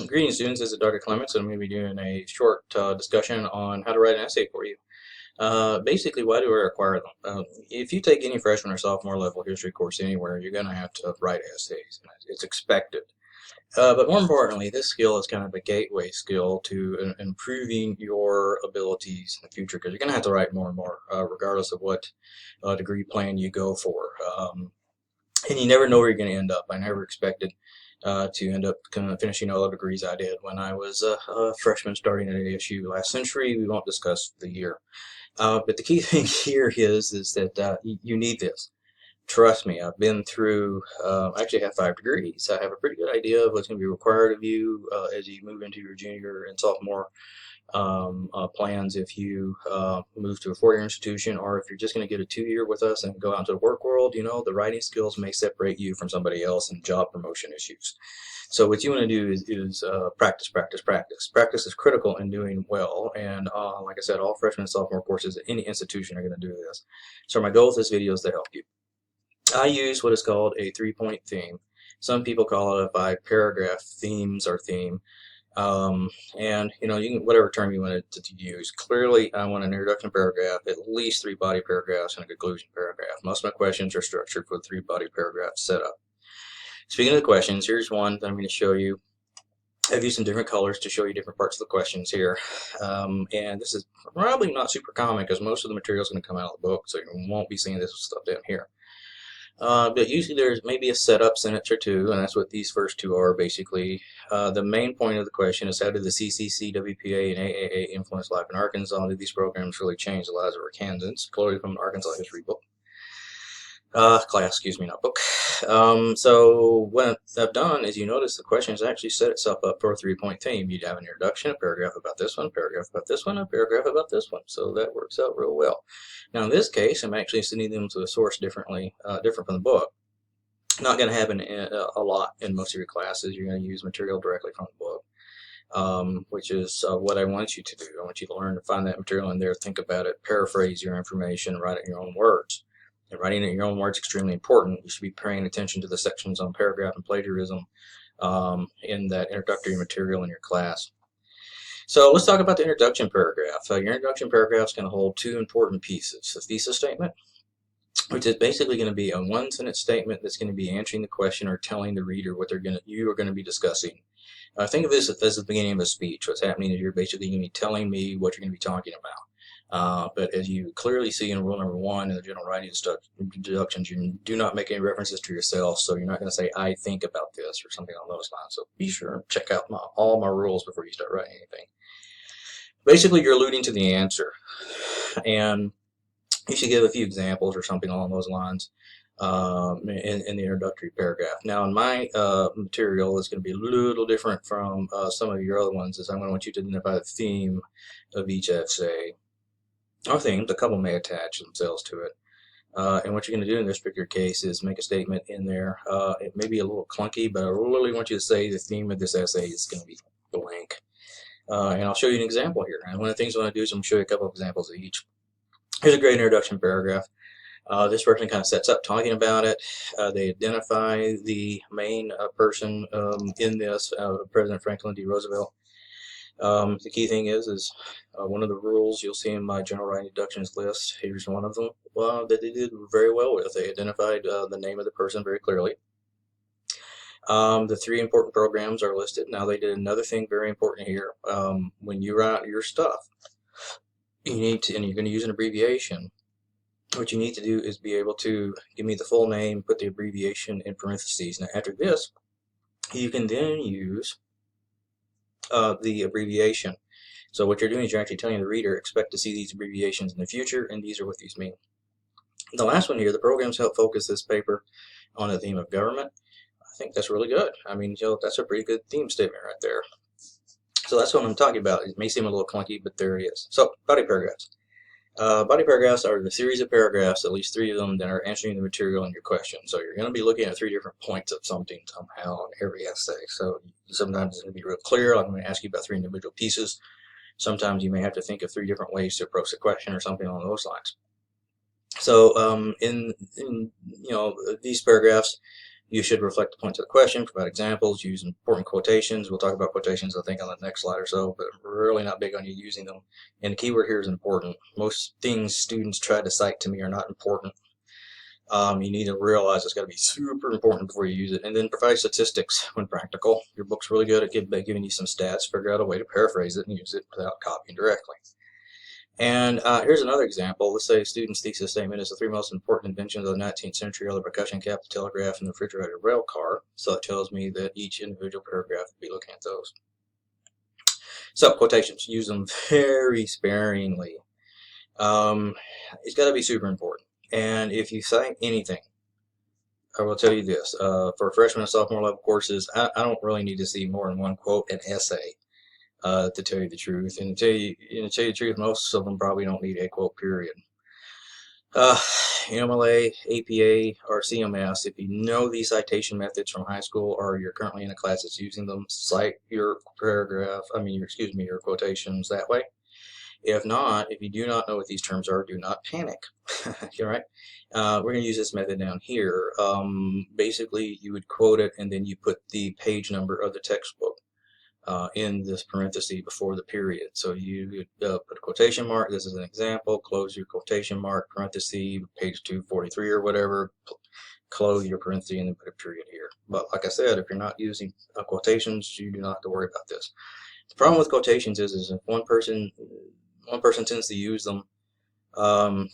Greetings, students. This is Dr. Clements, and I'm going to be doing a short discussion on how to write an essay for you. Basically, why do I require them? If you take any freshman or sophomore level history course anywhere, you're going to have to write essays. It's expected. But more importantly, this skill is kind of a gateway skill to improving your abilities in the future, because you're going to have to write more and more, regardless of what degree plan you go for. And you never know where you're going to end up. I never expected to end up kind of finishing all the degrees I did when I was a freshman starting at ASU last century. We won't discuss the year. But the key thing here is that you need this. Trust me, I've been through, I actually have 5 degrees. I have a pretty good idea of what's going to be required of you as you move into your junior and sophomore plans if you move to a 4-year institution, or if you're just going to get a 2-year with us and go out into the work world. You know, the writing skills may separate you from somebody else in job promotion issues. So what you want to do is practice, practice, practice. Practice is critical in doing well, and like I said, all freshman and sophomore courses at any institution are going to do this. So my goal with this video is to help you. I use what is called a 3-point theme. Some people call it a 5-paragraph themes or theme. And you know, you can, whatever term you want to use. Clearly, I want an introduction paragraph, at least 3 body paragraphs, and a conclusion paragraph. Most of my questions are structured with 3 body paragraphs set up. Speaking of the questions, here's one that I'm going to show you. I've used some different colors to show you different parts of the questions here. And this is probably not super common because most of the material is going to come out of the book, so you won't be seeing this stuff down here. But usually there's maybe a setup sentence or two, and that's what these first 2 are basically. The main point of the question is, how did the CCC, WPA, and AAA influence life in Arkansas? Did these programs really change the lives of Arkansans? Clearly from an Arkansas history book. Class, excuse me, not book. So what I've done is, you notice the questions actually set itself up for a 3-point theme. You'd have an introduction, a paragraph about this one, a paragraph about this one, a paragraph about this one. So that works out real well. Now in this case, I'm actually sending them to a source different from the book. Not going to happen a lot in most of your classes. You're going to use material directly from the book, which is what I want you to do. I want you to learn to find that material in there, think about it, paraphrase your information, write it in your own words. And writing it in your own words is extremely important. You should be paying attention to the sections on paragraph and plagiarism in that introductory material in your class. So let's talk about the introduction paragraph. Your introduction paragraph is going to hold 2 important pieces. The thesis statement, which is basically going to be a 1-sentence statement that's going to be answering the question or telling the reader what you are going to be discussing. Think of this as the beginning of a speech. What's happening is you're basically going to be telling me what you're going to be talking about. But as you clearly see in rule number 1 in the general writing introductions, you do not make any references to yourself, so you're not going to say, I think about this, or something along those lines. So be sure to check out all my rules before you start writing anything. Basically, you're alluding to the answer, and you should give a few examples or something along those lines in the introductory paragraph. Now, in my material, it's going to be a little different from some of your other ones, is I'm going to want you to identify the theme of each essay. Or themes, a couple may attach themselves to it. And what you're going to do in this particular case is make a statement in there. It may be a little clunky, but I really want you to say the theme of this essay is going to be blank. And I'll show you an example here. And one of the things I want to do is I'm going to show you a couple of examples of each. Here's a great introduction paragraph. This person kind of sets up talking about it. They identify the main person in this, President Franklin D. Roosevelt. The key thing is one of the rules you'll see in my general writing introductions list. Here's one of them that they did very well with. They identified the name of the person very clearly. The 3 important programs are listed. Now they did another thing very important here. When you write your stuff, you need to, and you're going to use an abbreviation. What you need to do is be able to give me the full name, put the abbreviation in parentheses. Now after this, you can then use the abbreviation. So what you're doing is you're actually telling the reader, expect to see these abbreviations in the future, and these are what these mean. The last one here, the programs help focus this paper on the theme of government. I think that's really good. I mean, you know, that's a pretty good theme statement right there. So that's what I'm talking about. It may seem a little clunky, but there it is. So body paragraphs. Body paragraphs are the series of paragraphs, at least 3 of them, that are answering the material in your question. So you're going to be looking at 3 different points of something somehow in every essay. So sometimes it's going to be real clear. I'm going to ask you about 3 individual pieces. Sometimes you may have to think of 3 different ways to approach the question or something along those lines. So in you know, these paragraphs, You should reflect the points of the question, provide examples, use important quotations. We'll talk about quotations, I think, on the next slide or so, but we're really not big on you using them. And the keyword here is important. Most things students try to cite to me are not important. You need to realize it's got to be super important before you use it. And then provide statistics when practical. Your book's really good at giving you some stats. Figure out a way to paraphrase it and use it without copying directly. And here's another example. Let's say a student's thesis statement is the 3 most important inventions of the 19th century are the percussion cap, the telegraph, and the refrigerated rail car. So it tells me that each individual paragraph would be looking at those. So quotations, use them very sparingly. It's got to be super important. And if you cite anything, I will tell you this, for freshman and sophomore level courses, I don't really need to see more than one quote an essay to tell you the truth. And to tell you the truth, most of them probably don't need a quote, period. MLA, APA, or CMS, if you know these citation methods from high school or you're currently in a class that's using them, cite your your quotations that way. If not, if you do not know what these terms are, do not panic. All right. We're going to use this method down here. Basically, you would quote it and then you put the page number of the textbook in this parenthesis before the period. So you would put a quotation mark. This is an example. Close your quotation mark, parenthesis, page 243 or whatever. Close your parenthesis and then put a period here. But like I said, if you're not using quotations, you do not have to worry about this. The problem with quotations is if one person tends to use them,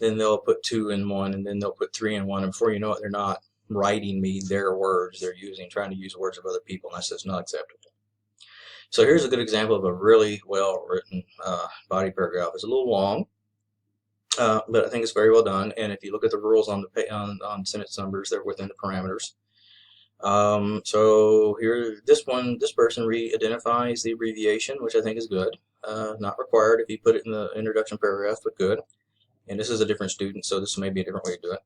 then they'll put 2 in one, and then they'll put 3 in one, and before you know it, they're not writing me their words. They're trying to use words of other people, and that's just not acceptable. So here's a good example of a really well-written body paragraph. It's a little long, but I think it's very well done. And if you look at the rules on sentence numbers, they're within the parameters. So here, this person re-identifies the abbreviation, which I think is good. Not required if you put it in the introduction paragraph, but good. And this is a different student, so this may be a different way to do it.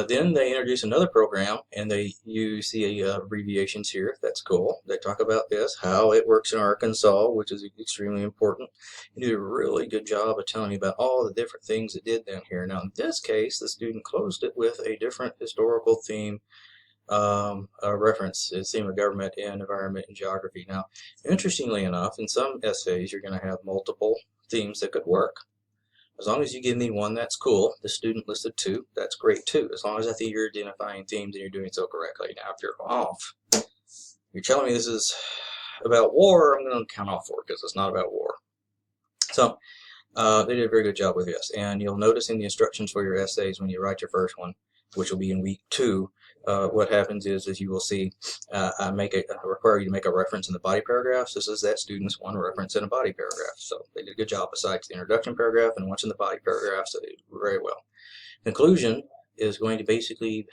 Then they introduce another program, and you see abbreviations here. That's cool. They talk about this, how it works in Arkansas, which is extremely important. You do a really good job of telling me about all the different things it did down here. Now, in this case, the student closed it with a different historical theme reference. It's theme of government and environment and geography. Now, interestingly enough, in some essays, you're going to have multiple themes that could work. As long as you give me one, that's cool. The student listed 2, that's great too. As long as I think you're identifying themes and you're doing so correctly. Now, if you're off, you're telling me this is about war, I'm going to count off for it because it's not about war. So they did a very good job with this. And you'll notice in the instructions for your essays when you write your first one, which will be in week 2, what happens is you will see I require you to make a reference in the body paragraphs. This is that student's one reference in a body paragraph. So they did a good job besides the introduction paragraph and once in the body paragraph, so they did very well. Conclusion is going to basically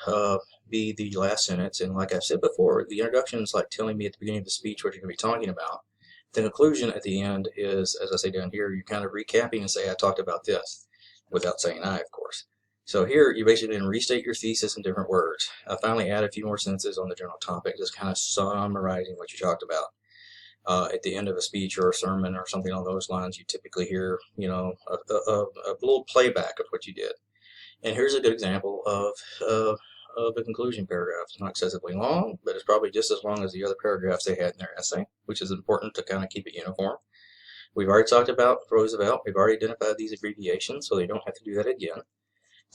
be the last sentence. And like I said before, the introduction is like telling me at the beginning of the speech what you're going to be talking about. The conclusion at the end is, as I say down here, you're kind of recapping and say, I talked about this, without saying I, of course. So here, you basically can restate your thesis in different words. I finally add a few more sentences on the general topic, just kind of summarizing what you talked about. At the end of a speech or a sermon or something along those lines, you typically hear, a little playback of what you did. And here's a good example of a conclusion paragraph. It's not excessively long, but it's probably just as long as the other paragraphs they had in their essay, which is important to kind of keep it uniform. We've already talked about Roosevelt. We've already identified these abbreviations, so they don't have to do that again.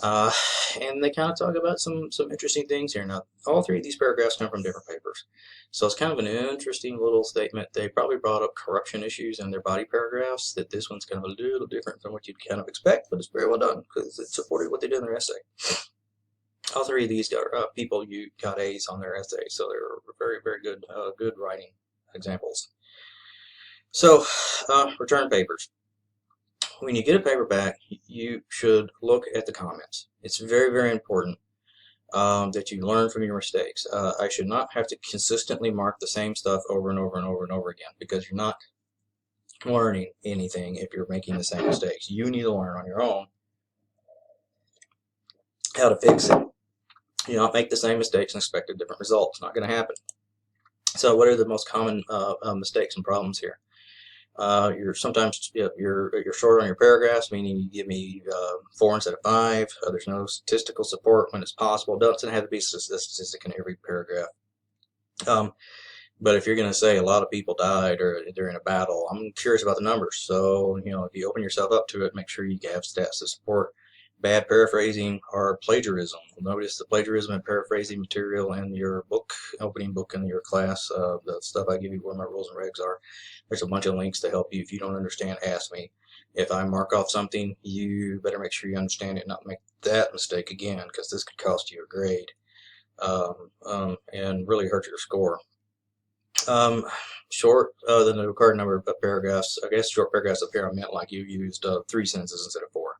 And they kind of talk about some interesting things here. Now, all 3 of these paragraphs come from different papers. So it's kind of an interesting little statement. They probably brought up corruption issues in their body paragraphs, that this one's kind of a little different from what you'd kind of expect, but it's very well done because it supported what they did in their essay. All 3 of these people got A's on their essay, so they're very, very good, good writing examples. So, return papers. When you get a paper back, you should look at the comments. It's very, very important that you learn from your mistakes. I should not have to consistently mark the same stuff over and over and over and over again because you're not learning anything if you're making the same mistakes. You need to learn on your own how to fix it. You don't make the same mistakes and expect a different result. It's not going to happen. So what are the most common mistakes and problems here? You're sometimes you're short on your paragraphs, meaning you give me 4 instead of 5. There's no statistical support when it's possible. It doesn't have to be a statistic in every paragraph. But if you're going to say a lot of people died or during a battle, I'm curious about the numbers. So, if you open yourself up to it, make sure you have stats to support bad paraphrasing or plagiarism. Notice the plagiarism and paraphrasing material in your book, opening book in your class, the stuff I give you where my rules and regs are. There's a bunch of links to help you. If you don't understand, ask me. If I mark off something, you better make sure you understand it and not make that mistake again, because this could cost you a grade and really hurt your score. Short than the required number of paragraphs. I guess short paragraphs up here I meant like you used 3 sentences instead of 4.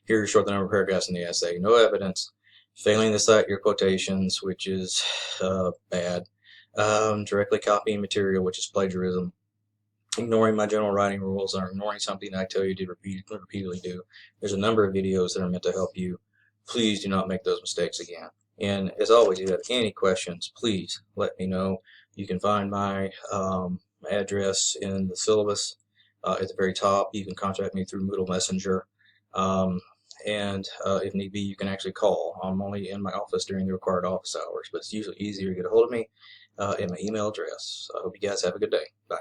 Here, short the number of paragraphs in the essay. No evidence. Failing to cite your quotations, which is bad. Directly copying material, which is plagiarism. Ignoring my general writing rules or ignoring something I tell you to repeatedly do. There's a number of videos that are meant to help you. Please do not make those mistakes again. And as always, if you have any questions, please let me know. You can find my address in the syllabus at the very top. You can contact me through Moodle Messenger. And if need be, you can actually call. I'm only in my office during the required office hours, but it's usually easier to get a hold of me at my email address. I hope you guys have a good day. Bye.